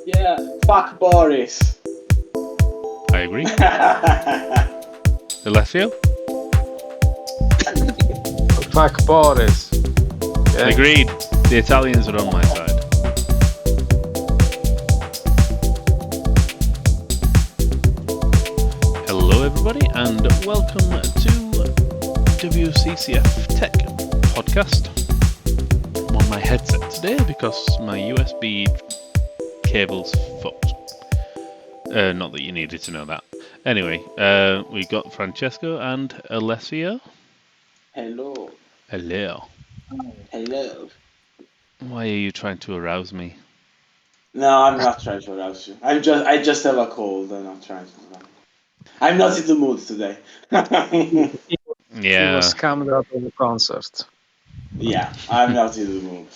Yeah, fuck Boris. I agree. Alessio? Fuck Boris. Okay. Agreed. The Italians are on my side. Hello, everybody, and welcome to WCCF Tech Podcast. I'm on my headset today because my USB cable's fucked. Not that you needed to know that. Anyway, we got Francesco and Alessio. Hello. Hello. Hello. Why are you trying to arouse me? No, I'm not trying to arouse you. I just have a cold. I'm not trying to. I'm not in the mood today. He Yeah. was scammed out of the concert. Yeah, I'm not in the mood.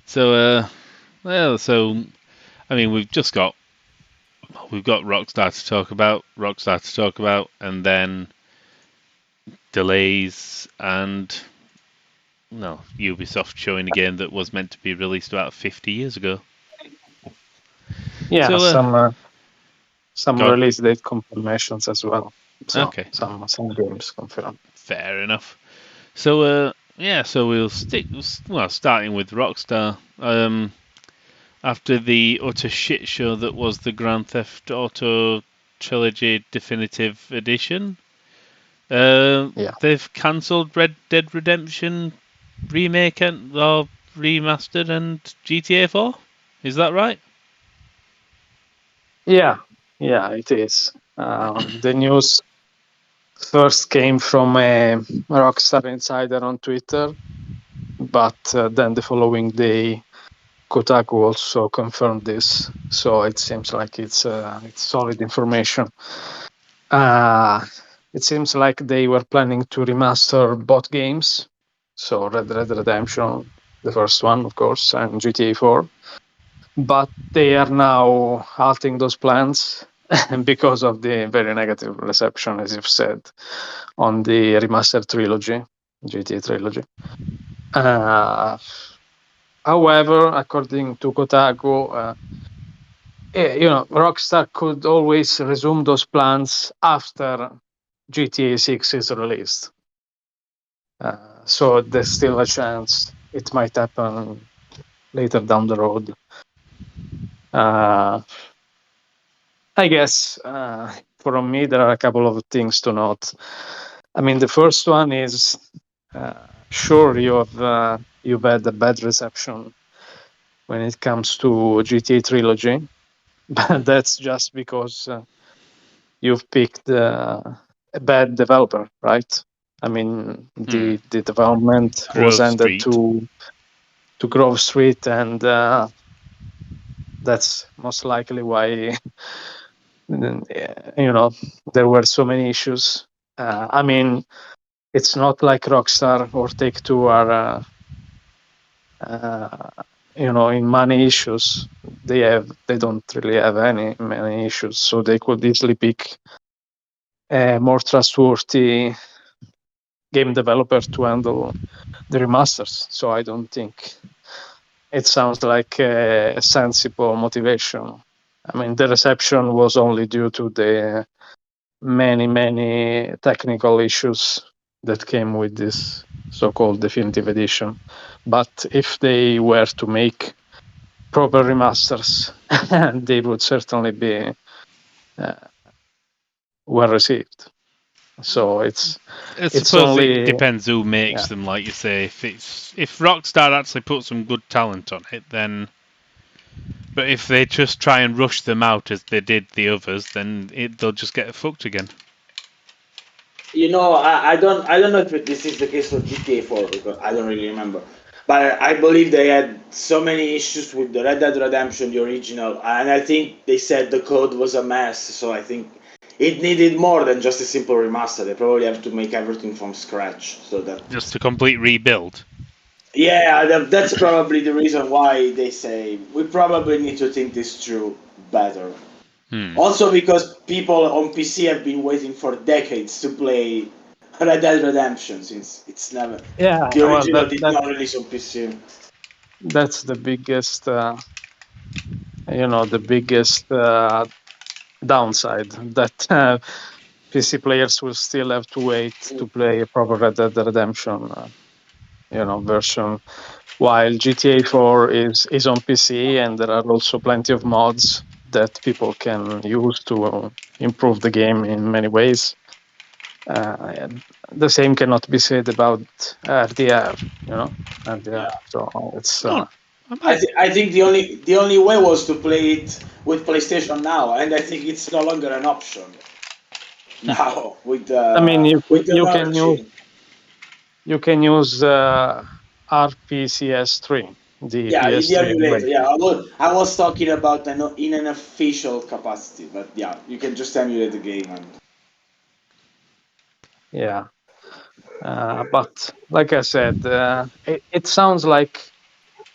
So, I mean, we've got Rockstar to talk about, and then delays and Ubisoft showing a game that was meant to be released about 50 years ago. Yeah, So, some God. release date confirmations as well. So Okay. some games confirmed. Fair enough. So, so we'll stick. Well, starting with Rockstar. After the utter shit show that was the Grand Theft Auto Trilogy Definitive Edition, they've cancelled Red Dead Redemption remake or remastered and GTA 4. Is that right? Yeah, it is. The news first came from a Rockstar insider on Twitter, but then the following day, Kotaku also confirmed this. So it seems like it's solid information. It seems like they were planning to remaster both games. So Red Dead Redemption, the first one, of course, and GTA 4. But they are now halting those plans because of the very negative reception, as you've said, on the remastered trilogy, GTA trilogy. However, according to Kotaku, Rockstar could always resume those plans after GTA 6 is released. So there's still a chance it might happen later down the road. I guess for me, there are a couple of things to note. I mean, the first one is sure you've had a bad reception when it comes to GTA trilogy, but that's just because you've picked a bad developer, right? I mean, the development was handed to Grove Street, and that's most likely why there were so many issues. I mean, it's not like Rockstar or Take-Two are in money issues. They don't really have many issues, so they could easily pick a more trustworthy game developer to handle the remasters. So I don't think it sounds like a sensible motivation. I mean, the reception was only due to the many technical issues that came with this so-called definitive edition. But if they were to make proper remasters, they would certainly be well received. So I suppose only, it depends who makes them, like you say. If Rockstar actually put some good talent on it, then. But if they just try and rush them out as they did the others, then they'll just get fucked again. I don't know if this is the case for GTA 4 because I don't really remember. But I believe they had so many issues with the Red Dead Redemption, the original, and I think they said the code was a mess. So I think it needed more than just a simple remaster. They probably have to make everything from scratch. So that just a complete rebuild. Yeah, that's probably the reason why they say we probably need to think this through better. Also, because people on PC have been waiting for decades to play Red Dead Redemption since it's never the original did not release on PC. That's the biggest the biggest downside that PC players will still have to wait to play a proper Red Dead Redemption, version. While GTA 4 is on PC, and there are also plenty of mods that people can use to improve the game in many ways. And the same cannot be said about RDR, RDR. Yeah. So it's Oh, I might. I think the only way was to play it with PlayStation Now, and I think it's no longer an option now with I mean, the you can use merging. RPCS3, the Yeah, the PS3 emulator. Yeah, emulator. I was talking about in an official capacity, but yeah, you can just emulate the game and Yeah. But like I said, it sounds like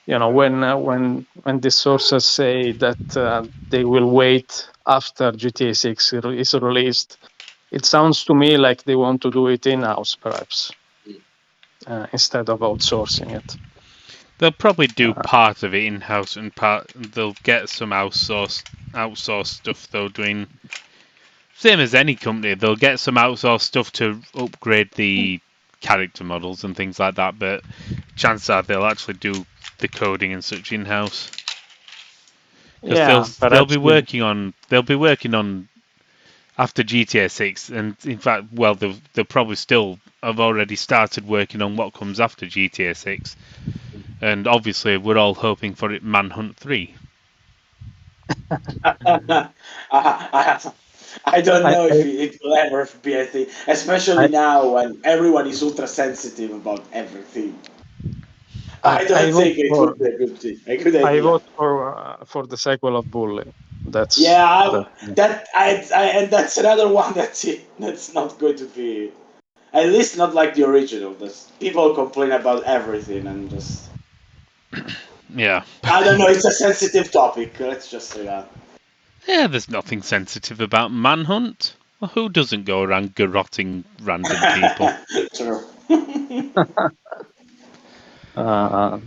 when the sources say that they will wait after GTA 6 is released, it sounds to me like they want to do it in house, perhaps, instead of outsourcing it. They'll probably do Uh, part of it in house and part. They'll get some outsourced stuff though. Doing same as any company, they'll get some outsourced stuff to upgrade the character models and things like that. But chances are they'll actually do the coding and such in house because yeah, they'll be working on after GTA 6, and in fact, well, they'll probably still have already started working on what comes after GTA 6. And obviously, we're all hoping for it Manhunt 3. I, I don't I, know I, if it will ever be a thing, especially I, now when everyone is ultra sensitive about everything. I, I I don't vote think it for would be a good thing, a good I idea. vote for the sequel of Bully. Yeah, That and that's another one that's not going to be, at least not like the original. That's, people complain about everything and just, Yeah. I don't know. It's a sensitive topic. Let's just say that. Yeah, there's nothing sensitive about Manhunt. Well, who doesn't go around garrotting random people? True. uh,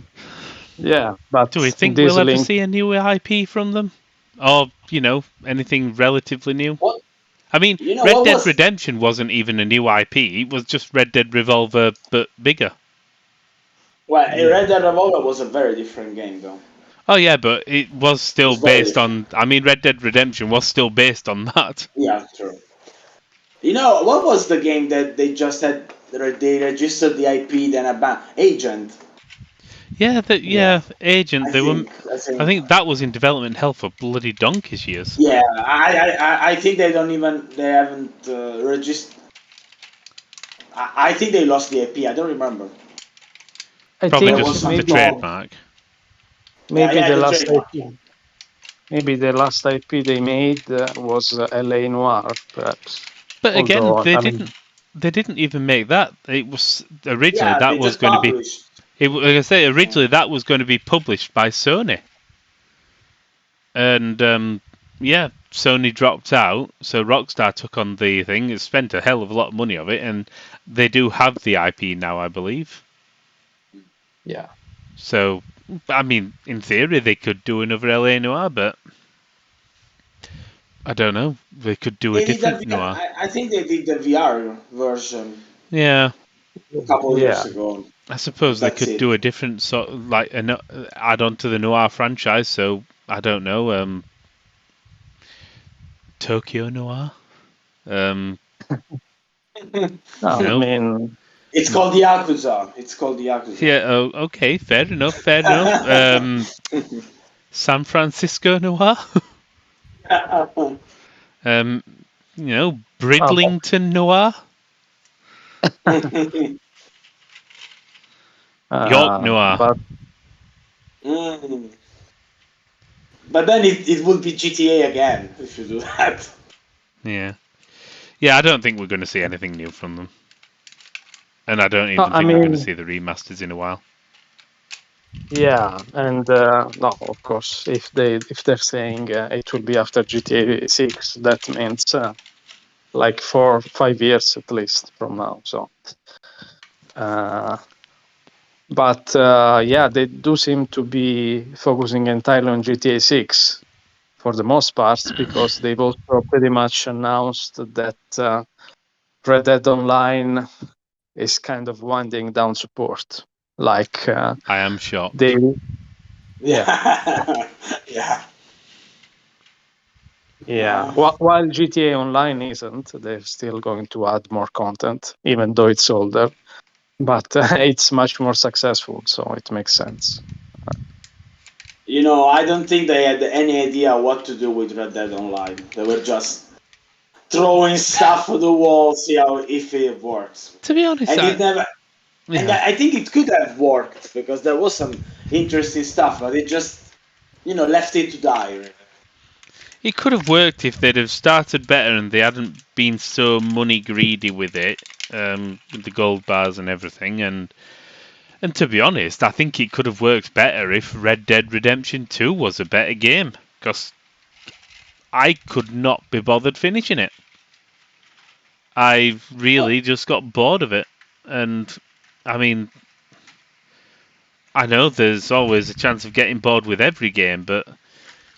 yeah, Do we but think this we'll ever link, see a new IP from them? Or, anything relatively new? What I mean, you know? Red What Dead was Redemption wasn't even a new IP, it was just Red Dead Revolver, but bigger. well? yeah, Red Dead Revolver was a very different game, though. Oh, yeah, but it was It still was very based different. on. I mean, Red Dead Redemption was still based on that. Yeah, true. You know what was the game that they just had? They registered the IP, then a ban Agent. yeah, Yeah, Agent. I They were. think. I I think. think that was in development hell for bloody donkey's years. Yeah, I think they don't even they haven't registered. I think they lost the IP. I don't remember. I Probably There think was just some the talk. trademark. Yeah, maybe yeah, the the last trademark. IP, maybe the last IP they made was LA Noir, perhaps. But again, Although they I didn't. mean, They didn't even make that. It was originally Yeah, that they was just going to be. published. Like I say, originally that was going to be published by Sony, and yeah, Sony dropped out, so Rockstar took on the thing. It spent a hell of a lot of money of it, and they do have the IP now, I believe. yeah. So, I mean, in theory, they could do another LA Noir, but I don't know. They could do a They did a different VR. Noir. I think they did the VR version Yeah, a couple Yeah, years ago. I suppose they That's could it. do a different sort of like an add on to the Noir franchise. So I don't know, Tokyo Noir. Um, no, I no, mean, It's called the Yakuza. It's called the Yakuza. yeah, oh, okay, fair enough, fair enough. San Francisco Noir. um, well, Bridlington Noir, York Noir. but Mm. But then it would be GTA again if you do that. Yeah, yeah. I don't think we're going to see anything new from them, and I don't no, even I think we're going to mean, see the remasters in a while. yeah, and no, of course, if they're saying it will be after GTA 6, that means like 4 5 years at least from now. So, uh, but yeah, they do seem to be focusing entirely on GTA 6. for the most part, because they've also pretty much announced that Red Dead Online is kind of winding down support. Like I am shocked. they, yeah, Yeah. Yeah. yeah. While GTA Online isn't, they're still going to add more content, even though it's older. But it's much more successful, so it makes sense. I don't think they had any idea what to do with Red Dead Online. They were just throwing stuff at the wall, see how if it works. To be honest, And it never. And yeah. I think it could have worked because there was some interesting stuff, but it just, left it to die. Really. It could have worked if they'd have started better and they hadn't been so money greedy with it, with the gold bars and everything. And to be honest, I think it could have worked better if Red Dead Redemption 2 was a better game, because I could not be bothered finishing it. I really just got bored of it. And I mean, I know there's always a chance of getting bored with every game, but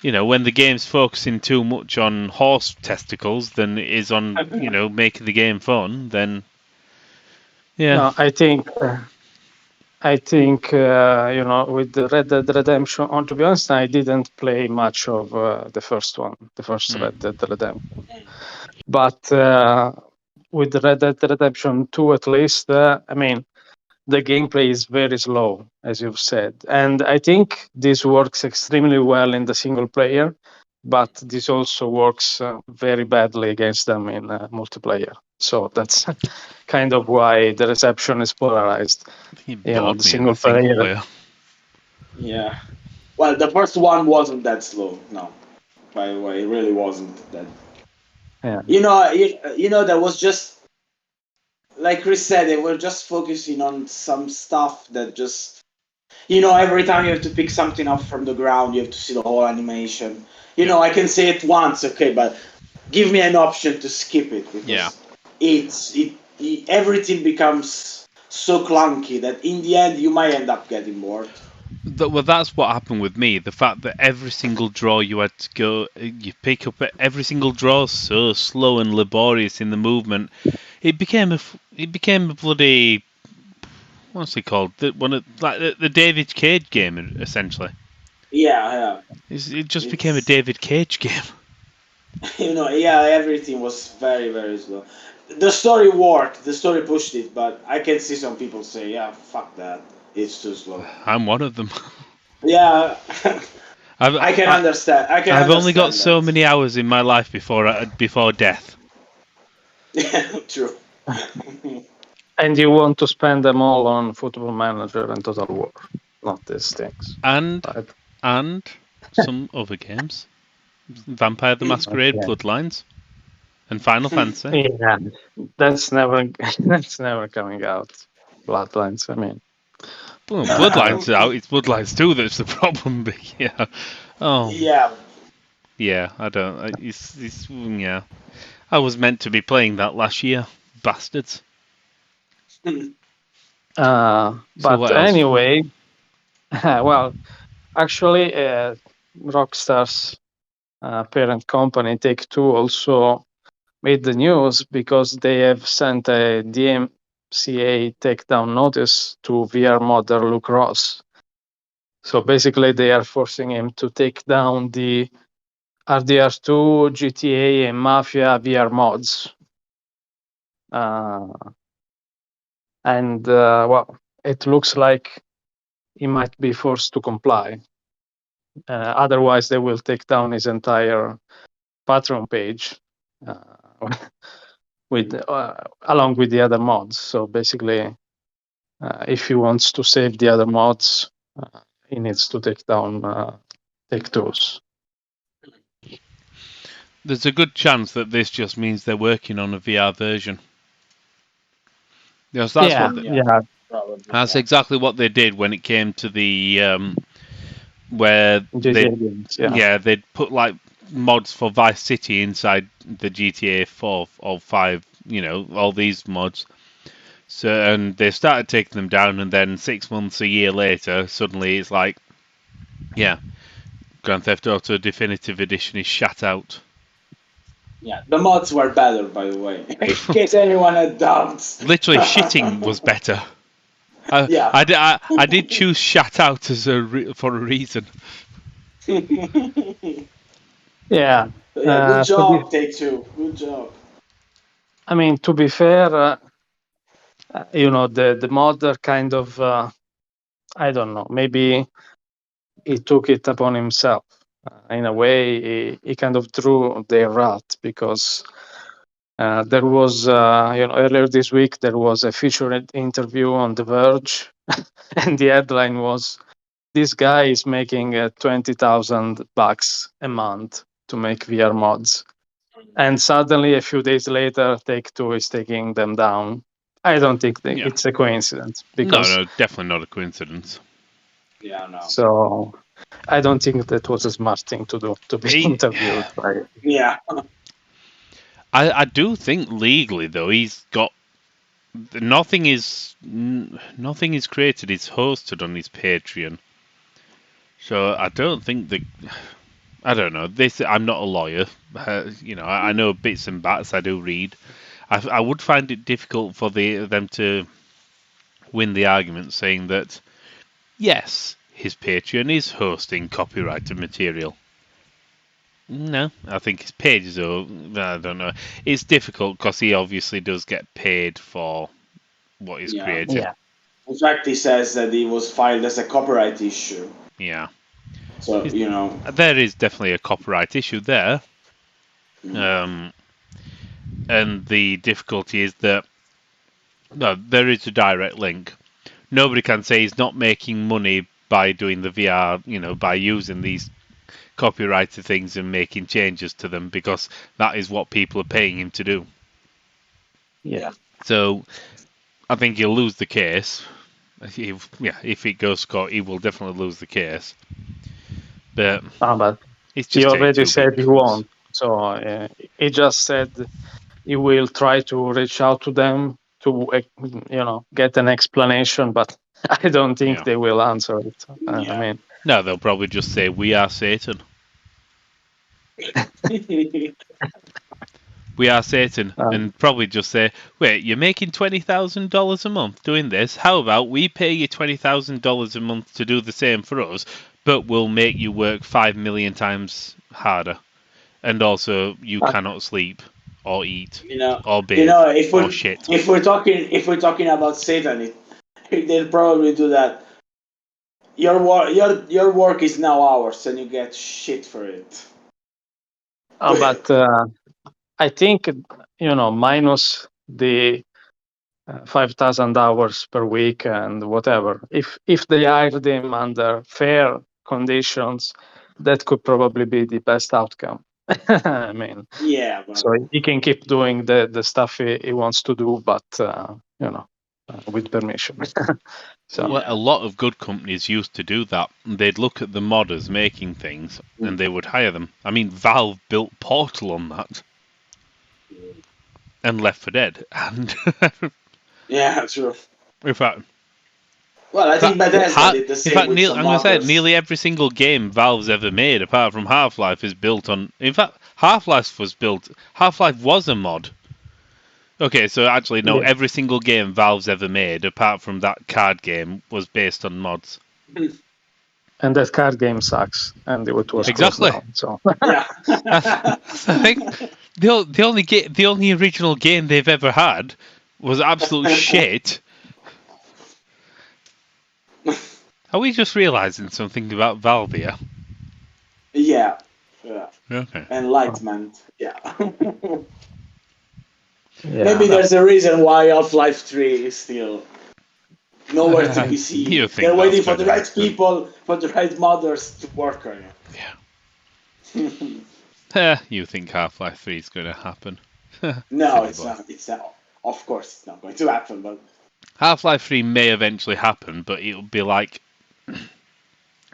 when the game's focusing too much on horse testicles than it is on, making the game fun, then yeah. No, I think with the Red Dead Redemption. To be honest, I didn't play much of the first one, the first Red Dead Redemption. But with Red Dead Redemption 2, at least, I mean, the gameplay is very slow, as you've said, and I think this works extremely well in the single player. But this also works very badly against them in multiplayer. So that's kind of why the reception is polarized. You The bored me in single the single player. player. Yeah. Well, the first one wasn't that slow. No, by the way, it really wasn't that. Yeah. There was just like Chris said, they were just focusing on some stuff that just every time you have to pick something up from the ground, you have to see the whole animation. I can say it once, okay, but give me an option to skip it because Yeah. everything becomes so clunky that in the end you might end up getting bored. Well, that's what happened with me. The fact that every single draw you had to go, you pick up every single draw so slow and laborious in the movement. It became a bloody, what's it called? The David Cage game, essentially. Yeah. It just became a David Cage game. Everything was very, very slow. The story worked, the story pushed it, but I can see some people say, yeah, fuck that, it's too slow. I'm one of them. Yeah, I can understand. I've only got so that. many hours in my life before death. True. And you want to spend them all on Football Manager and Total War, not these things. And Right? and some other games. Vampire the Masquerade Okay. Bloodlines and Final Fantasy. Yeah, that's never coming out. Bloodlines, I mean. Well, Bloodlines is out. It's Bloodlines 2 that's the problem. But yeah. Oh. Yeah. Yeah, I don't. Yeah. I was meant to be playing that last year, bastards. But what else? anyway, well, actually, Rockstar's parent company Take-Two also made the news because they have sent a DMCA takedown notice to VR modder Luke Ross. So basically, they are forcing him to take down the RDR2, GTA, and Mafia VR mods. And well, it looks like he might be forced to comply. Otherwise, they will take down his entire Patreon page with along with the other mods. So basically, if he wants to save the other mods, he needs to take down Take-Two's. There's a good chance that this just means they're working on a VR version. Yes, that's Probably, that's exactly what they did when it came to the where they'd put like mods for Vice City inside the GTA 4 or 5, all these mods. So, and they started taking them down, and then 6 months, a year later, suddenly it's like, yeah, Grand Theft Auto Definitive Edition is shat out. Yeah, the mods were better, by the way, in case anyone had doubts. Literally, shitting was better. Yeah. I did choose shat out as for a reason. Yeah. Yeah, good To be, job, Take-Two. Good job. I mean, to be fair, the modder kind of, I don't know, maybe he took it upon himself. In a way, he kind of drew their wrath because there was, earlier this week, there was a featured interview on The Verge, and the headline was, "This guy is making $20,000 a month to make VR mods." And suddenly, a few days later, Take-Two is taking them down. I don't think Yeah. it's a coincidence because No, definitely not a coincidence. Yeah, no. so I don't think that was a smart thing to do, to be interviewed by. Yeah. I do think legally though he's got nothing is created. It's hosted on his Patreon, so I don't think I don't know. I'm not a lawyer. I know bits and bats. I do read. I would find it difficult for them to win the argument, saying that yes, his Patreon is hosting copyrighted material. No, I think his pages are. I don't know. It's difficult because he obviously does get paid for what he's Yeah. creating. Yeah. In fact, he says that it was filed as a copyright issue. Yeah. So, There is definitely a copyright issue there. Mm. And the difficulty is that there is a direct link. Nobody can say he's not making money by doing the VR, by using these copyrighted things and making changes to them, because that is what people are paying him to do. Yeah. So I think he'll lose the case. If it goes to court, he will definitely lose the case. But But it's he just already Take-Two said he being cunts. won't. So he just said he will try to reach out to them to, get an explanation. But I don't think Yeah. they will answer it. I Yeah. mean, No, they'll probably just say, "We are Satan. We are Satan," and probably just say, "Wait, you're making $20,000 a month doing this? How about we pay you $20,000 a month to do the same for us, but we'll make you work 5 million times harder, and also you cannot sleep or eat or bathe or shit." if we're talking about Satan, they'll probably do that. Your work is now ours, and you get shit for it. but I think minus the 5,000 hours per week and whatever. If they hired him under fair conditions, that could probably be the best outcome. I mean, Yeah, but so he can keep doing the stuff he wants to do, but with permission. So Well, a lot of good companies used to do that. They'd look at the modders making things and they would hire them. I mean, Valve built Portal on that and Left 4 Dead. And yeah, true. in fact, Well, I think Bethesda did the in same fact, with some I'm going to say others. nearly every single game Valve's ever made, apart from Half-Life, is built on. In fact, Half-Life was a mod. Okay, so actually, no, yeah. every single game Valve's ever made, apart from that card game, was based on mods. And that card game sucks, and it was closed Exactly. down. So Yeah. That's the thing. The only original game they've ever had was absolute shit. Are we just realizing something about Valve here? Yeah. Yeah. Okay. Enlightenment. Yeah. yeah, Maybe there's a reason why Half-Life 3 is still nowhere to be seen. You think They're waiting that's for the gonna right happen. people, for the right mothers to work on it. You think Half-Life 3 is going to happen? No, Silly it's boy. not. It's not. Of course, it's not going to happen. But Half-Life 3 may eventually happen, but it'll be like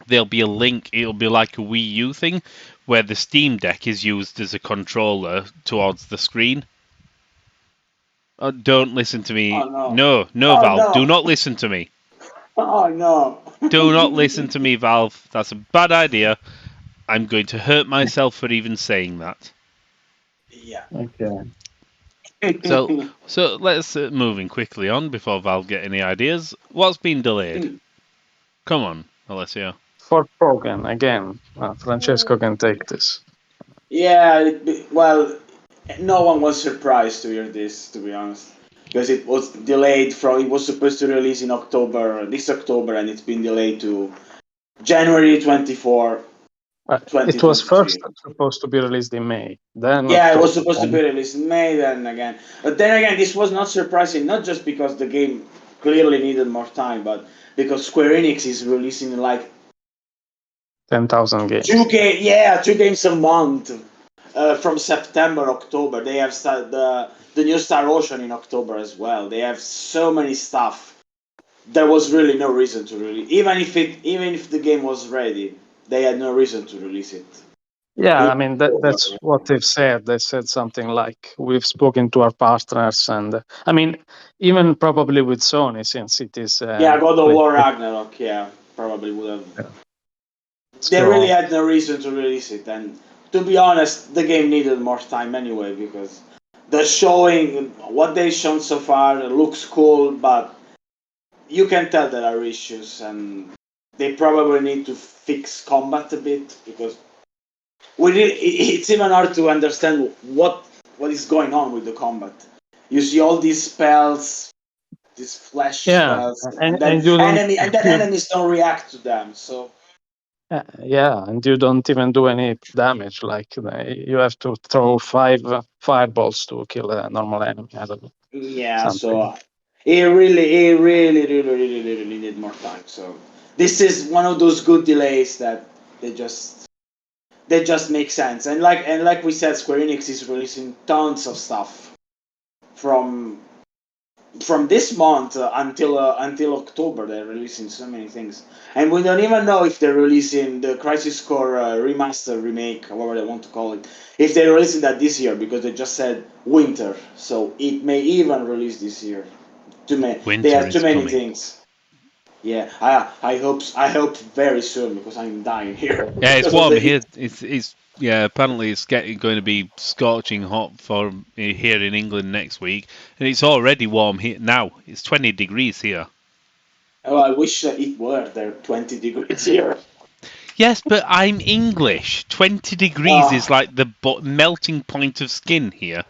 there'll be a link. It'll be like a Wii U thing, where the Steam Deck is used as a controller towards the screen. Oh, don't listen to me. oh no. No, Oh Valve. no. Do not listen to me. Oh no. Do not listen to me, Valve. That's a bad idea. I'm going to hurt myself for even saying that. Yeah. Okay. So let's moving quickly on before Val get any ideas. What's been delayed? Come on, Alessio. Forspoken again. Francesco can take this. Yeah, well, no one was surprised to hear this, to be honest, because it was delayed from. It was supposed to release in October, this October, and it's been delayed to January 24, It was first 2023. supposed to be released in May, then Yeah, it was October. supposed to be released in May, then again. But then again, this was not surprising, not just because the game clearly needed more time, but because Square Enix is releasing like 10,000 games. two games a month. From September, October, they have started the new Star Ocean in October as well. They have so many stuff. There was really no reason to release, even if the game was ready, they had no reason to release it. Yeah, I mean that's what they've said. They said something like, "We've spoken to our partners," and I mean, even probably with Sony, since it is. Yeah, God of War Ragnarok. Yeah, probably would have. Yeah. They So, really had no reason to release it, and to be honest, the game needed more time anyway because the showing, what they've shown so far, looks cool, but you can tell there are issues, and they probably need to fix combat a bit because it's even hard to understand what is going on with the combat. You see all these spells, these flash yeah, spells, and you don't. enemies don't react to them. So Yeah, and you don't even do any damage. Like you have to throw 5 fireballs to kill a normal enemy. I don't know, yeah, something. so it really needed more time. So this is one of those good delays that they just they just make sense. And like we said, Square Enix is releasing tons of stuff from this month until October. They're releasing so many things, and we don't even know if they're releasing the Crisis Core remaster, remake, however they want to call it. If they're releasing that this year, because they just said winter, so it may even release this year. Too many. They Winter have too is many coming. things. Yeah, I hope very soon because I'm dying here. Yeah, it's Because of warm the heat. here. It's yeah. Apparently, it's going to be scorching hot for here in England next week, and it's already warm here now. It's 20 degrees here. Oh, I wish it were there 20 degrees here. Yes, but I'm English. 20 degrees is Oh, like the melting point of skin here.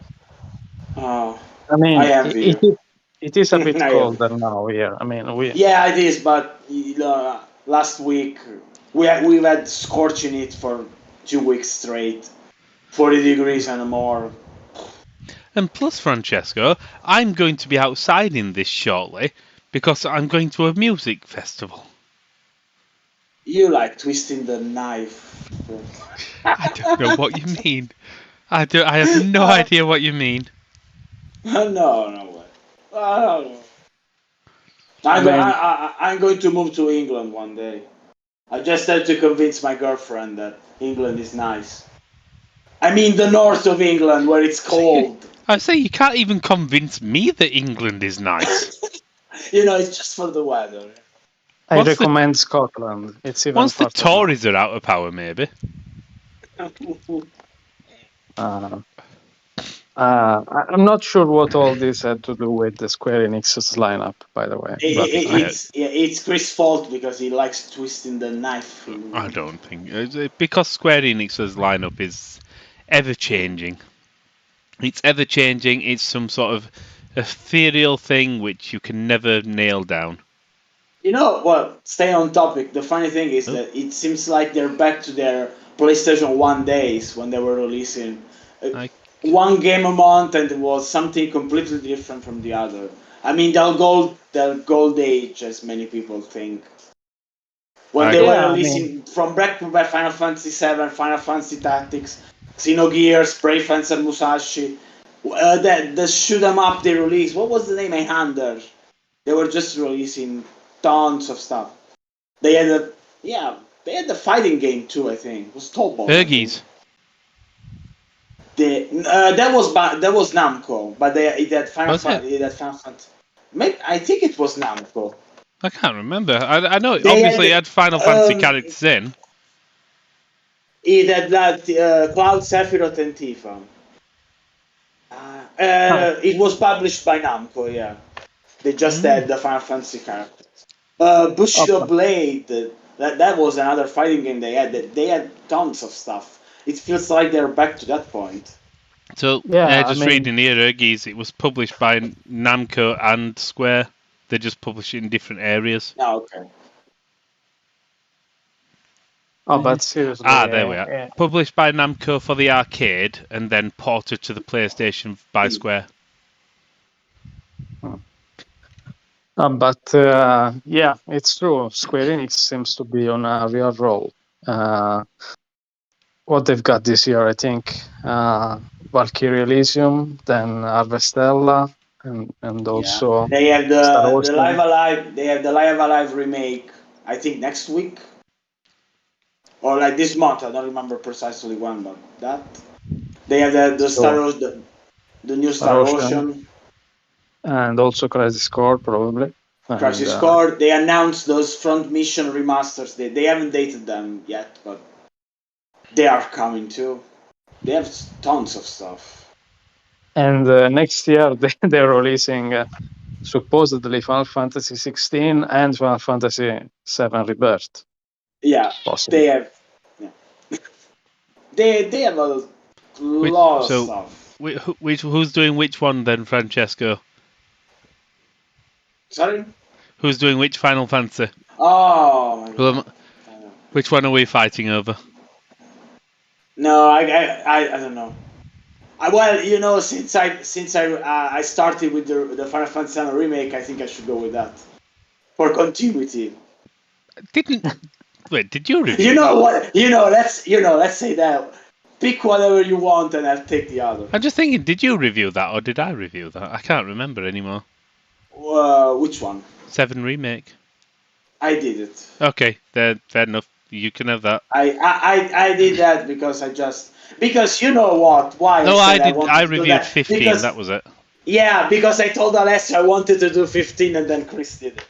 oh, I I mean, envy you. it is a bit I envy. colder now here. I mean, Yeah, it is, but last week we've had scorching it for 2 weeks straight, 40 degrees and more. And plus, Francesco, I'm going to be outside in this shortly because I'm going to a music festival. You like twisting the knife. I don't know what you mean. I have no idea what you mean. No way. No. I mean, I'm going to move to England one day. I just had to convince my girlfriend that England is nice. I mean, the north of England where it's cold. I say you can't even convince me that England is nice. It's just for the weather. I Once the recommend Scotland. It's even once the further north. Tories are out of power, maybe. Uh, I'm not sure what all this had to do with the Square Enix's lineup, by the way. But It's Chris' fault because he likes twisting the knife. I don't think because Square Enix's lineup is ever changing. It's ever changing. It's some sort of ethereal thing which you can never nail down. Stay on topic. The funny thing is Oh, that it seems like they're back to their PlayStation 1 days when they were releasing uh, I one game a month and it was something completely different from the other. I mean, they'll gold age, as many people think. When I they were yeah, I mean, releasing from back to back Final Fantasy 7, Final Fantasy Tactics, Xenogears, Brave Fencer Musashi, the shoot 'em up they released. What was the name? Ehander. They were just releasing tons of stuff. They had a yeah, they had the fighting game too. I think it was Tobal. I think Fergie's. that was Namco, but it had Final Was it? Fantasy. It had Final Fantasy. Maybe, I think it was Namco. I can't remember. I know. They Obviously, it had had Final Fantasy characters in. It had that Cloud, Sephiroth, and Tifa. Ah, It was published by Namco, yeah. They just Mm. had the Final Fantasy characters. oh, Bushido but Blade, that was another fighting game they had. They had tons of stuff. It feels like they're back to that point. So, yeah, I just mean, reading here, Ergies, it was published by Namco and Square. They just publish it in different areas. No, okay. but seriously, There we are. Published by Namco for the arcade and then ported to the PlayStation by Square. but yeah, it's true. Square Enix seems to be on a real roll. What they've got this year, I think, Valkyrie Elysium, then Harvestella, and Yeah, also they have Star the Live Ocean. Alive. They have the Live Alive remake. I think next week or like this month. I don't remember precisely when, but that they have So the new Star Star Ocean, Ocean, and also Crisis Core, probably. And Crisis Core. They announced those front mission remasters. They haven't dated them yet, but they are coming too. They have tons of stuff. next year they're releasing supposedly Final Fantasy 16 and Final Fantasy 7 Rebirth, Yeah, possibly. they have. Yeah. They have a Which lot of so stuff. who's doing which one then, Francesco? Sorry. Who's doing which Final Fantasy? Oh my god. Which one are we fighting over? No, I don't know. Well, you know, since I started with the Final Fantasy VII remake, I think I should go with that for continuity. Didn't wait? Did you review You know that? what? Let's say that. Pick whatever you want, and I'll take the other. I'm just thinking, did you review that or did I review that? I can't remember anymore. Which one? 7 remake. I did it. Okay, fair enough. You can have that. I did that because you know what? Why I No, I said I did. I wanted to do reviewed that 15. That because was it. yeah, because I told Alessio I wanted to do 15, and then Chris did it.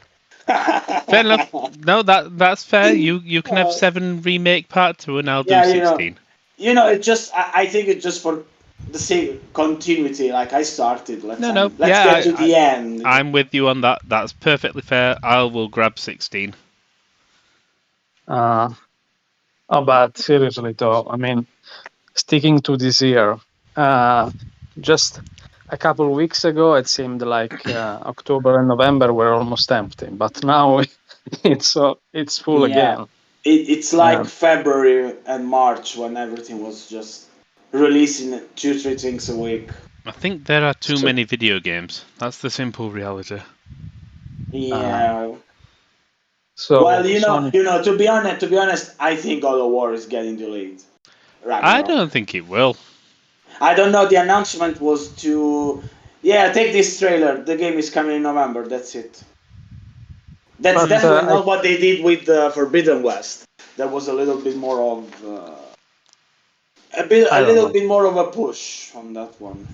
Fair enough. No, that's fair. You can have Uh, 7 remake part 2, and I'll do yeah, 16. it just I think it's just for the same continuity. Like I started, No. let's get to the end. I'm with you on that. That's perfectly fair. I will grab 16. Uh, but seriously, though, I mean, sticking to this year, just a couple of weeks ago, it seemed like October and November were almost empty, but now it's full Yeah, again. it's like Um, February and March when everything was just releasing 2-3 things a week. I think there are too so, many video games. That's the simple reality. uh, Yeah. so Well, Sony, to be honest, I think God of War is getting delayed. I Ragnarok. don't think it will. I don't know. The announcement was to, yeah, take this trailer. The game is coming in November. That's it. That's but definitely I not what they did with Forbidden West. That was a little bit more of I a don't little know. bit more of a push on that one.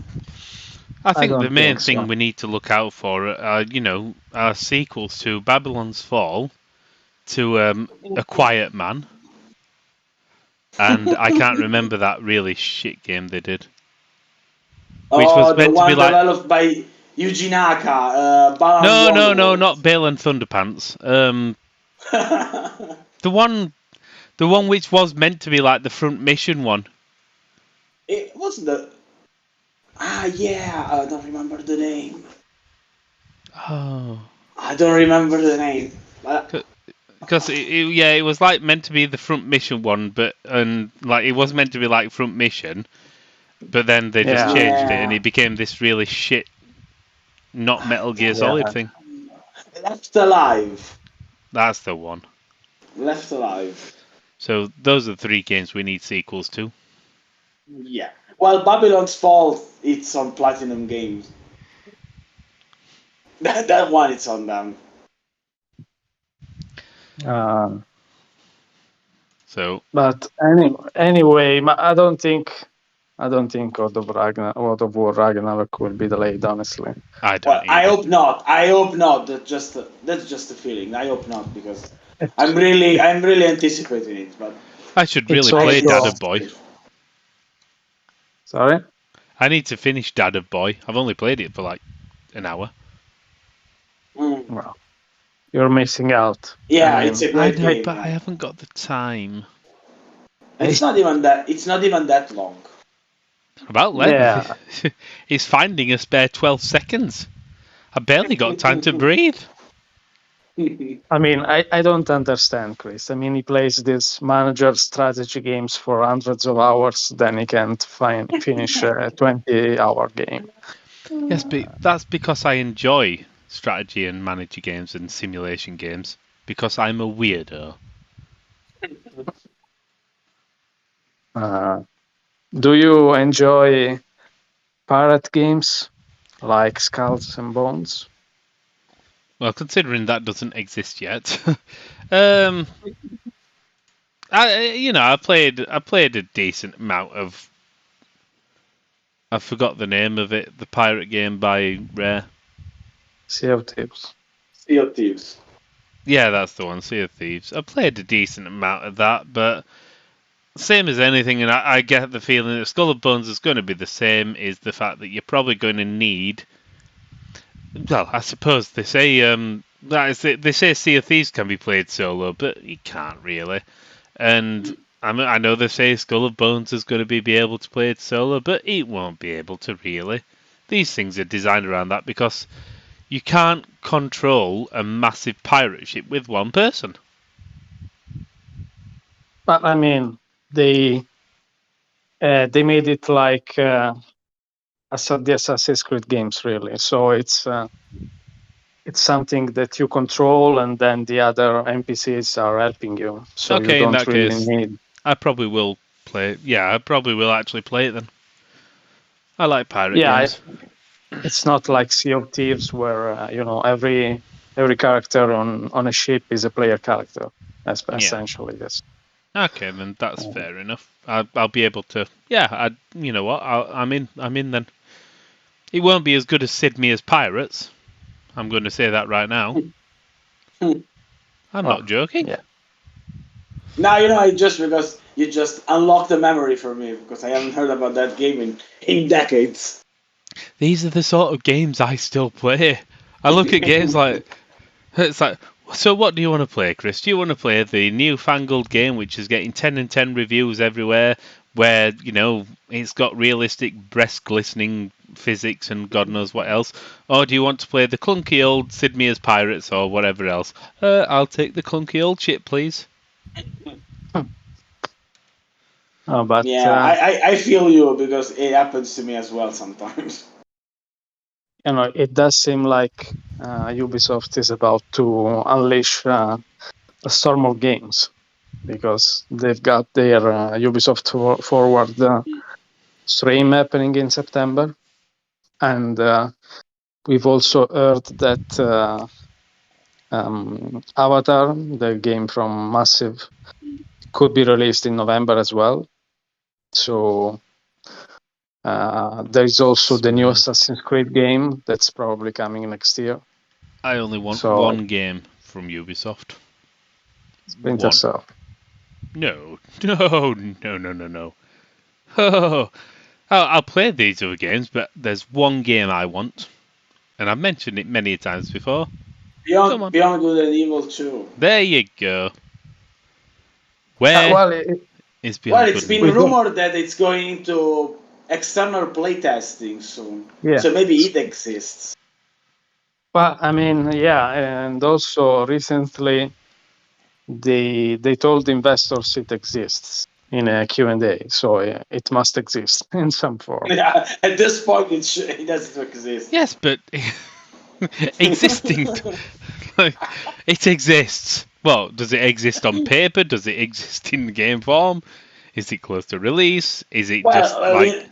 I I think the don't main think thing so. we need to look out for are sequels to Babylon's Fall, to A Quiet Man, and I can't remember that really shit game they did, which was Oh, the meant to be one like developed by Yuji Naka, Balan no, Wonderworld. not Bale and Thunderpants. The one, the one which was meant to be like the front mission one. It was the yeah. I don't remember the name. Oh, I don't remember the name. because it was like meant to be the front mission one, but and like it was meant to be like front mission, but then they just Yeah, changed it and Yeah, it became this really shit, not Metal Gear Solid yeah. thing. Left Alive. That's the one. Left Alive. So those are the 3 games we need sequels to. Yeah. Well, Babylon's Fall, it's on Platinum Games. That one, it's on them. Uh, So but anyway, I don't think God of War Ragnarok will be delayed. Honestly, I Well, don't I either. hope not. I hope not. That's just a feeling. I hope not because it I'm really anticipating it. But I should It's really play Dad also of Boy. sorry. I need to finish Dad of Boy. I've only played it for like an hour. Mm. Well, you're missing out. I Yeah, it's mean, a I great know, game. but I Yeah, haven't got the time. it's I, not even that. It's not even that long. About length. yeah, It's finding a spare 12 seconds. I barely got time to breathe. I mean, I don't understand, Chris. I mean, he plays these manager strategy games for hundreds of hours, then he can't finish a 20-hour game. Yes, but that's because I enjoy strategy and manager games and simulation games. Because I'm a weirdo. Uh, do you enjoy pirate games like Skulls and Bones? Well, considering that doesn't exist yet, um, I played a decent amount of. I forgot the name of it. The pirate game by Rare. Sea of Thieves. Sea of Thieves. Yeah, that's the one. Sea of Thieves. I played a decent amount of that, but same as anything, and I get the feeling that Skull and Bones is going to be the same. Is the fact that you're probably going to need. Well, I suppose they say they say Sea of Thieves can be played solo, but you can't really. And I know they say Skull of Bones is going to be able to play it solo, but it won't be able to really. These things are designed around that because you can't control a massive pirate ship with one person. But I mean, they made it like the Assassin's Creed games, really. So it's something that you control, and then the other NPCs are helping you. So you Okay, in don't that really case, need. I probably will play. Yeah, I probably will actually play it then. I like pirate Yeah, games. it's not like Sea of Thieves where every character on a ship is a player character. That's Yeah. essentially this. Okay, then that's fair enough. I'll be able to. Yeah, you know what? I'm in. I'm in then. It won't be as good as Sid Meier's Pirates. I'm going to say that right now. I'm Well, not joking. yeah. Now I just because you just unlocked the memory for me because I haven't heard about that game in decades. These are the sort of games I still play. I look at games like it's like. So what do you want to play, Chris? Do you want to play the newfangled game which is getting 10 and 10 reviews everywhere, where it's got realistic breast glistening physics and God knows what else, or do you want to play the clunky old Sid Meier's Pirates or whatever else? I'll take the clunky old shit, please. But Yeah, I feel you because it happens to me as well sometimes. it does seem like Ubisoft is about to unleash a storm of games because they've got their Ubisoft Forward stream happening in September, and we've also heard that Avatar, the game from Massive, could be released in November as well. So there is also the new Sweet. Assassin's Creed game that's probably coming next year. I only want So one game from Ubisoft. Splinter One. Cell. No, no, no, no, no, no. Oh, I'll play these other games, but there's one game I want, and I've mentioned it many times before. Come Beyond on. Beyond Good and Evil 2. There you go. Where Well, is Well, Beyond it's Good and been we Evil? do. rumored that it's going into external playtesting soon. Yeah. So maybe it exists. Well, I mean, yeah, and also recently they told investors it exists in a Q&A, so it must exist in some form. Yeah, at this point, it doesn't exist. Yes, but existing, like, it exists. Well, does it exist on paper? Does it exist in game form? Is it close to release? Is it just Well, like? Is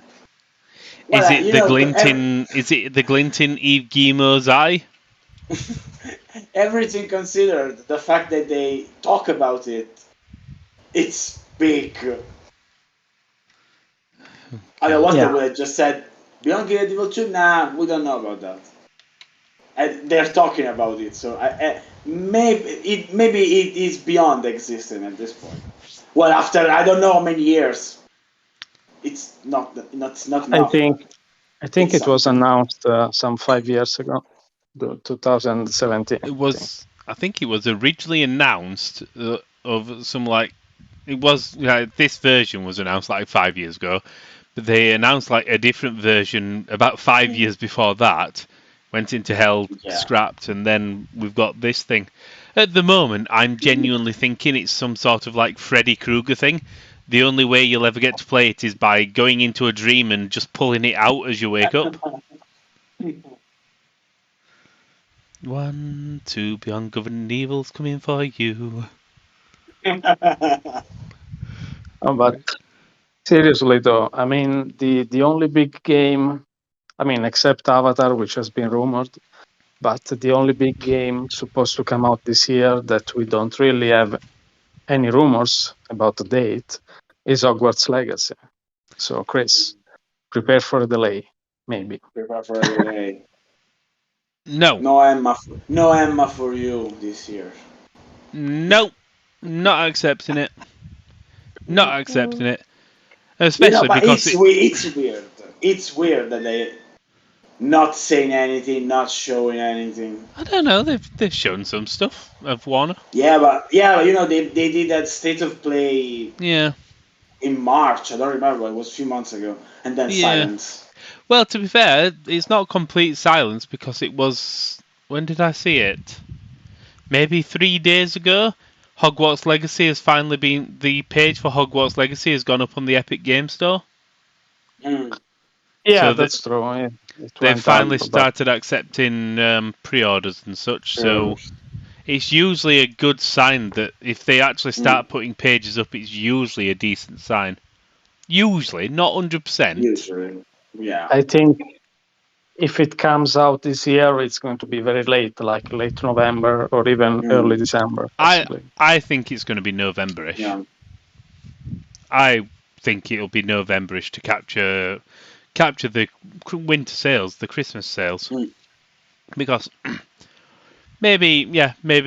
well, it the glint in? Is it the glint in Eve Guillemot's eye? everything considered, the fact that they talk about it, it's big. I don't know what they Yeah. would have just said. Beyond Good and Evil 2? Nah, we don't know about that. And they're talking about it, so maybe it is beyond existing at this point. Well, after I don't know how many years, it's not I enough, think but I think it's it was something. announced some 5 years ago, 2017. It I think. was. I think it was originally announced of some like. It was this version was announced like 5 years ago, but they announced like a different version about 5 years before that. Went into hell, Yeah. scrapped, and then we've got this thing. At the moment, I'm genuinely thinking it's some sort of like Freddy Krueger thing. The only way you'll ever get to play it is by going into a dream and just pulling it out as you wake up. 1, 2, beyond governing evil's coming for you. But seriously though, I mean the only big game, I mean except Avatar, which has been rumored, but the only big game supposed to come out this year that we don't really have any rumors about the date is Hogwarts Legacy. So Chris, prepare for a delay, maybe. Prepare for a delay. No, No Emma for you this year. no, not accepting it. Not accepting it. You know, Especially but because it. it's weird. It's weird that they not saying anything, not showing anything. I don't know. They've shown some stuff of Warner. Yeah, but you know they did that state of play Yeah, in March. I don't remember. It was a few months ago, and then yeah. silence. Well, to be fair, it's not complete silence because it was. When did I see it? Maybe 3 days ago. Hogwarts Legacy has finally been. The page for Hogwarts Legacy has gone up on the Epic Game Store. Mm. Yeah, So that that's true. It they've went up, finally but started accepting pre-orders and such. So it's usually a good sign that if they actually start putting pages up, it's usually a decent sign. Usually, not 100%. Usually, yeah. I think if it comes out this year, it's going to be very late, like late November or even early Mm. December, I possibly. I think it's going to be November-ish. Yeah. I think it'll be November-ish to capture the winter sales, the Christmas sales, Mm. because maybe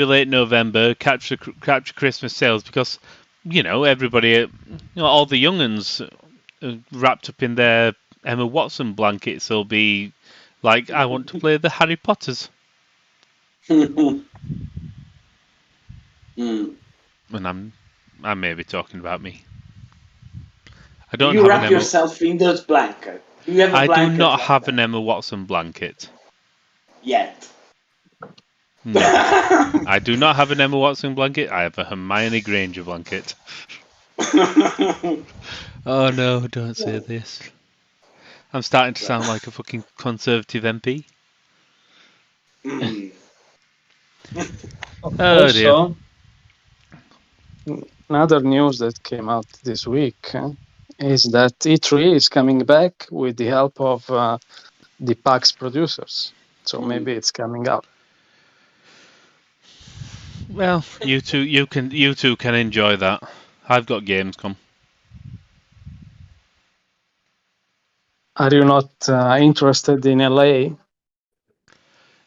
late November capture Christmas sales because everybody, all the younguns wrapped up in their Emma Watson blankets will be like, I want to play the Harry Potters, Mm. and I may be talking about me. I Do don't you have an wrap Emma. yourself in those blankets? Do you have a I do blanket not like have that an Emma Watson blanket. yet? No. I do not have an Emma Watson blanket. I have a Hermione Granger blanket. Oh no, don't say this. I'm starting to sound like a fucking Conservative MP. Mm. Oh dear. Also, another news that came out this week is that E3 is coming back with the help of the PAX producers. So maybe it's coming out. Well, you two can enjoy that. I've got Gamescom. Are you not interested in LA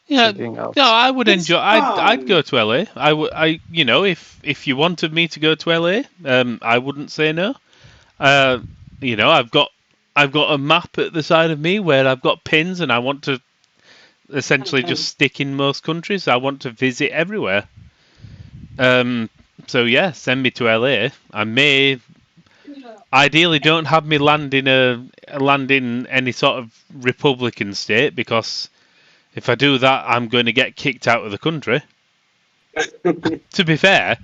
Yeah, checking out? no, I would It's enjoy. I'd fun. go to LA. I would. If you wanted me to go to LA, I wouldn't say no. Uh, I've got a map at the side of me where I've got pins, and I want to essentially just stick in most countries. I want to visit everywhere. So yeah, send me to LA. I may ideally don't have me land in any sort of Republican state because if I do that, I'm going to get kicked out of the country. To be fair,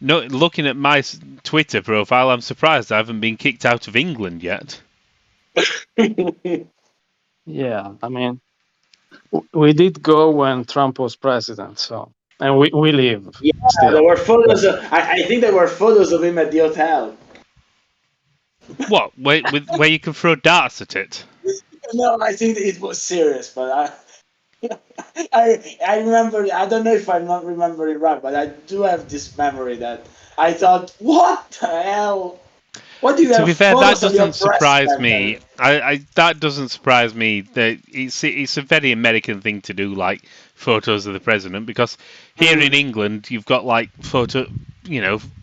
no, looking at my Twitter profile, I'm surprised I haven't been kicked out of England yet. Yeah, I mean, we did go when Trump was president, so and we live Yeah, there still. were photos. I think there were photos of him at the hotel. What? Where you can throw darts at it? No, I think it was serious, but I remember. I don't know if I'm not remembering right, but I do have this memory that I thought, what the hell? What do you To have be fair, that photos of your doesn't surprise president? me. That doesn't surprise me. That it's a very American thing to do, like photos of the president, because here in England you've got like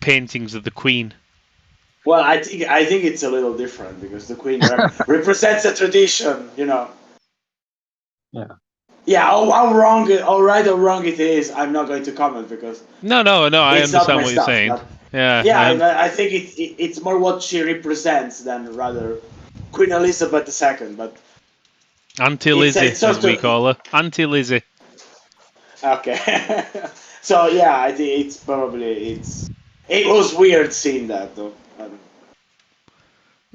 paintings of the Queen. Well, I think it's a little different because the queen represents a tradition, you know. Yeah. Yeah, how wrong, how right or wrong it is, I'm not going to comment because No, I it's not understand my what you're stuff. saying. But Yeah, yeah, I think it's more what she represents than rather Queen Elizabeth II. But Auntie Lizzie, it's as sort we of call her. Auntie Lizzie. okay. So yeah, I think it was weird seeing that though.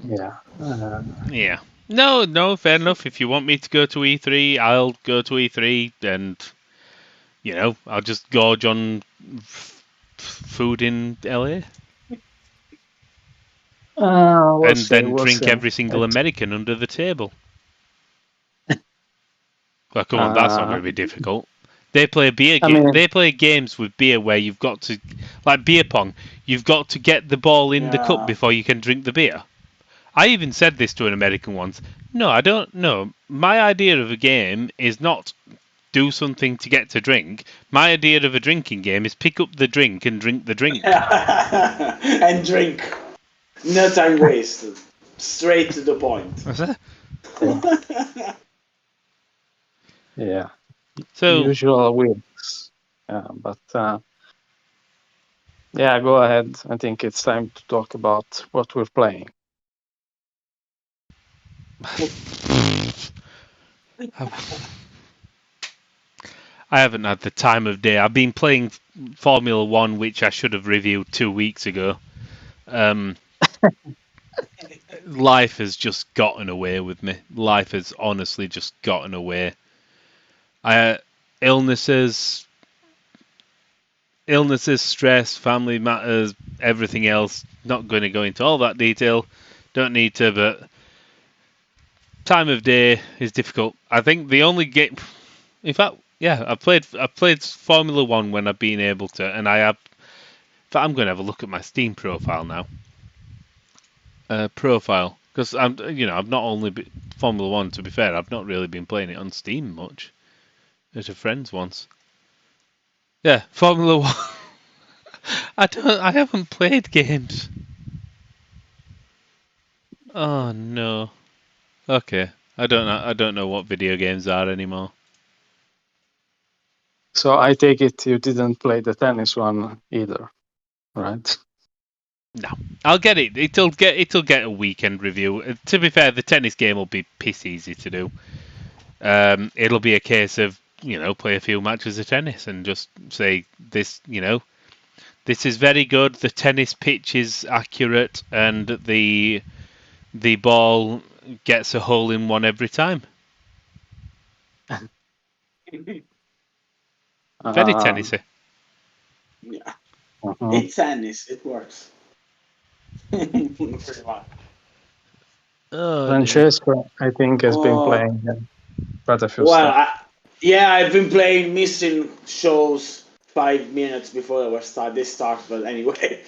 Yeah. Yeah. No, fair enough. If you want me to go to E3, I'll go to E3, and I'll just gorge on food in LA, We'll and see. then We'll drink see. every single It, American under the table. Well, come on, that's not uh, going to be difficult. They play beer. I mean, They play games with beer where you've got to, like beer pong. You've got to get the ball in the cup Yeah. before you can drink the beer. I even said this to an American once. No, I don't know. My idea of a game is not do something to get to drink. My idea of a drinking game is pick up the drink and drink the drink. And drink. No time wasted. Straight to the point. yeah, So, usual wins. But yeah, go ahead. I think it's time to talk about what we're playing. I haven't had the time of day. I've been playing Formula One, which I should have reviewed 2 weeks ago. Um, life has just gotten away with me. Life has honestly just gotten away. I illnesses, stress, family matters, everything else. Not going to go into all that detail. Don't need to, but time of day is difficult. I think the only game, in fact, yeah, I played Formula One when I've been able to, and I have. In fact, I'm going to have a look at my Steam profile now. Profile, because I've not only Formula One. To be fair, I've not really been playing it on Steam much. At a friend's once. Yeah, Formula One. I haven't played games. Oh no. Okay. I don't know what video games are anymore. So I take it you didn't play the tennis one either, right? No. I'll get it. It'll get a weekend review. To be fair, the tennis game will be piss easy to do. It'll be a case of, play a few matches of tennis and just say this is very good. The tennis pitch is accurate, and the ball gets a hole in one every time. Very Um, tennisy. Yeah. mhm. It's tennis. It works. Pretty much. Oh dear. Francesco, I think, has been Oh, playing quite a few well, stuff. yeah, I've been playing missing shows 5 minutes before they start. But anyway,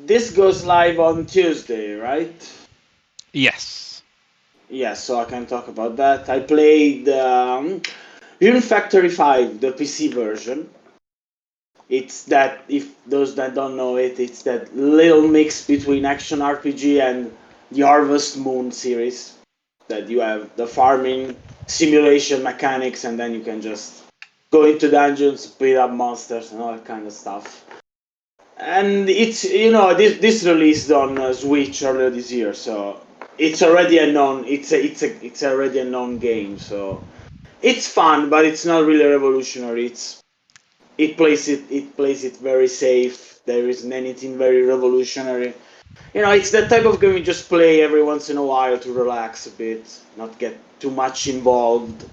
this goes live on Tuesday, right? Yes. Yeah, so I can talk about that. I played Rune Factory 5, the PC version. It's that, if those that don't know it, it's that little mix between action RPG and the Harvest Moon series. That you have the farming simulation mechanics, and then you can just go into dungeons, beat up monsters, and all that kind of stuff. And it's this released on Switch earlier this year, so it's already a known it's already a known game. So it's fun, but it's not really revolutionary. It plays it very safe. There isn't anything very revolutionary. It's that type of game you just play every once in a while to relax a bit, not get too much involved.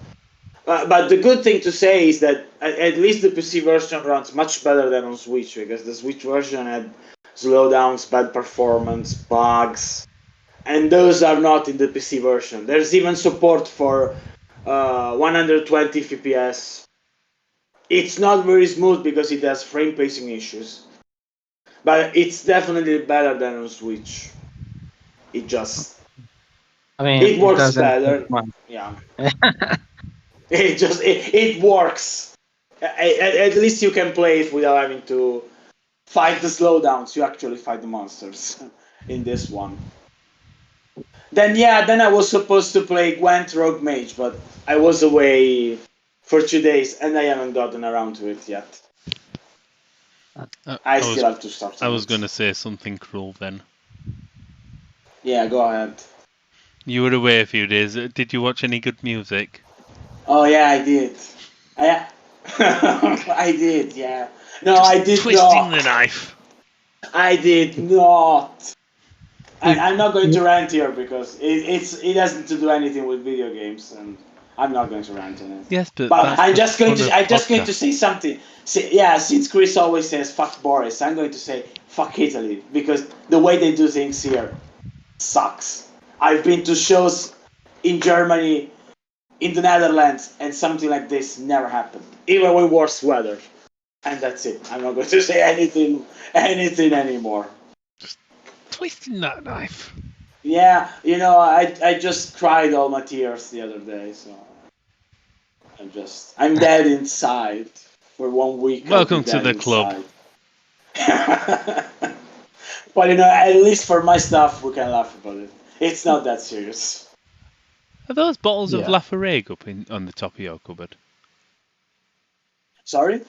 But the good thing to say is that at least the PC version runs much better than on Switch, because the Switch version had slowdowns, bad performance, bugs, and those are not in the PC version. There's even support for 120 FPS. It's not very smooth because it has frame pacing issues, but it's definitely better than on Switch. It just I mean, it it works doesn't take better. much. Yeah, it works. At least you can play it without having to fight the slowdowns. You actually fight the monsters in this one. Then I was supposed to play Gwent Rogue Mage, but I was away for 2 days and I haven't gotten around to it yet. I still have to start. I was going to say something cruel then. Yeah, go ahead. You were away a few days. Did you watch any good music? Oh yeah, I did. I did. Yeah. No, I did Twisting not. the knife. I did not. I'm not going to rant here because it hasn't to do anything with video games, and I'm not going to rant on it. Yes, but I'm just going to say something. Since Chris always says "fuck Boris," I'm going to say "fuck Italy" because the way they do things here sucks. I've been to shows in Germany, in the Netherlands, and something like this never happened, even with worse weather. And that's it. I'm not going to say anything anymore. Twisting that knife. Yeah, I just cried all my tears the other day, so I'm dead inside for 1 week. Welcome to the club. But at least for my stuff, we can laugh about it. It's not that serious. Are those bottles of Yeah. Lafargue up on the top of your cupboard? Sorry?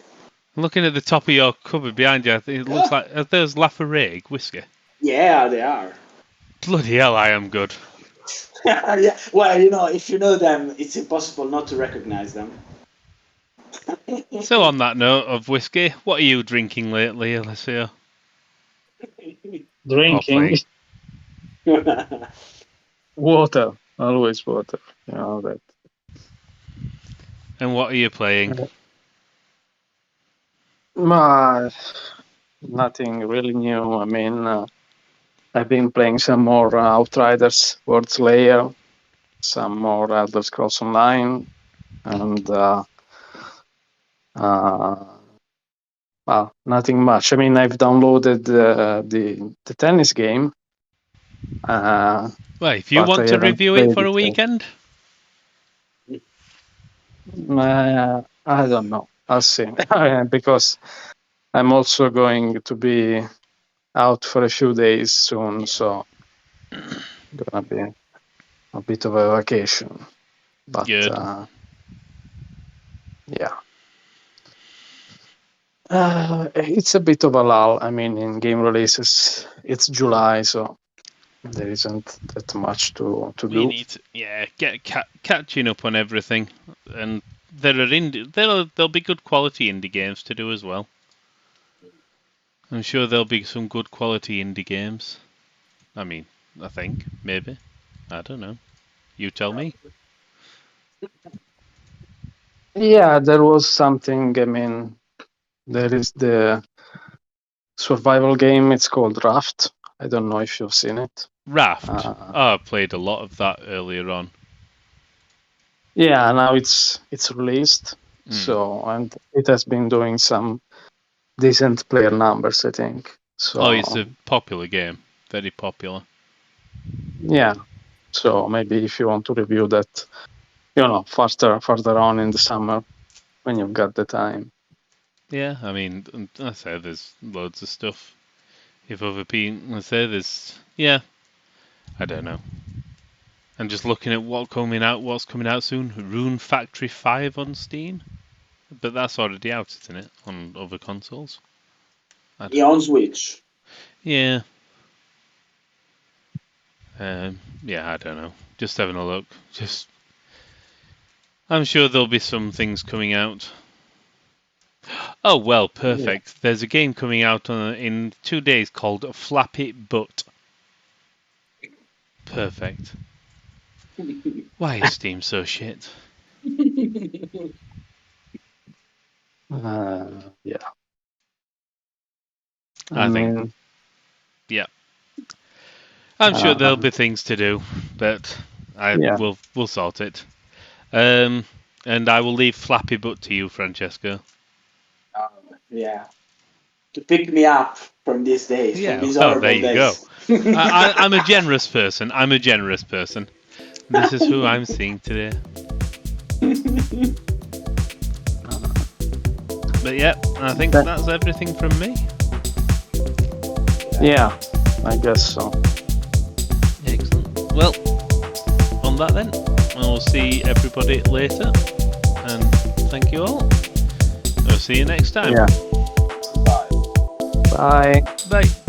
Looking at the top of your cupboard behind you, it looks like are those Lafargue whiskey? Yeah, they are. Bloody hell, I am good. Yeah. Well, if you know them, it's impossible not to recognize them. So on that note of whiskey, what are you drinking lately, Alessio? Drinking playing. water, always water. You know that. And what are you playing? Nothing really new. I mean, I've been playing some more Outriders, World Slayer, some more Elder Scrolls Online, and well, nothing much. I mean, I've downloaded the tennis game. Well, if you but want I to haven't review it played for a yet. weekend, I don't know. I'll see. Because I'm also going to be out for a few days soon, so gonna be a bit of a vacation. But good. yeah. It's a bit of a lull. I mean, in game releases, it's July, so there isn't that much to We do. need to, get catching up on everything, and there'll be good quality indie games to do as well. I'm sure there'll be some good quality indie games. I mean, I think maybe. I don't know. You tell me. Yeah, there was something. I mean, there is the survival game. It's called Raft. I don't know if you've seen it. Raft. I played a lot of that earlier on. Yeah, now it's released. So, and it has been doing some decent player numbers, I think. So it's a popular game. Very popular. yeah. So maybe if you want to review that, further on in the summer when you've got the time. Yeah, I mean, I say there's loads of stuff. If other people, I say there's, I don't know. I'm just looking at what's coming out soon. Rune Factory 5 on Steam, but that's already out, isn't it, on other consoles? Yeah, on Switch. Yeah. I don't know. Just having a look. I'm sure there'll be some things coming out. Oh well, perfect. Yeah. There's a game coming out in 2 days called Flappy Butt. Perfect. Why is Steam so shit? Yeah. I think. Yeah. I'm sure there'll be things to do, but we'll sort it. And I will leave Flappy Butt to you, Francesco. Yeah. To pick me up from these days, from these horrible there you days. Go. I'm a generous person. This is who I'm seeing today. But yeah, I think that's everything from me. Yeah, I guess so. Excellent. Well, on that then, we'll see everybody later, and thank you all. I'll see you next time. Yeah. Bye. Bye.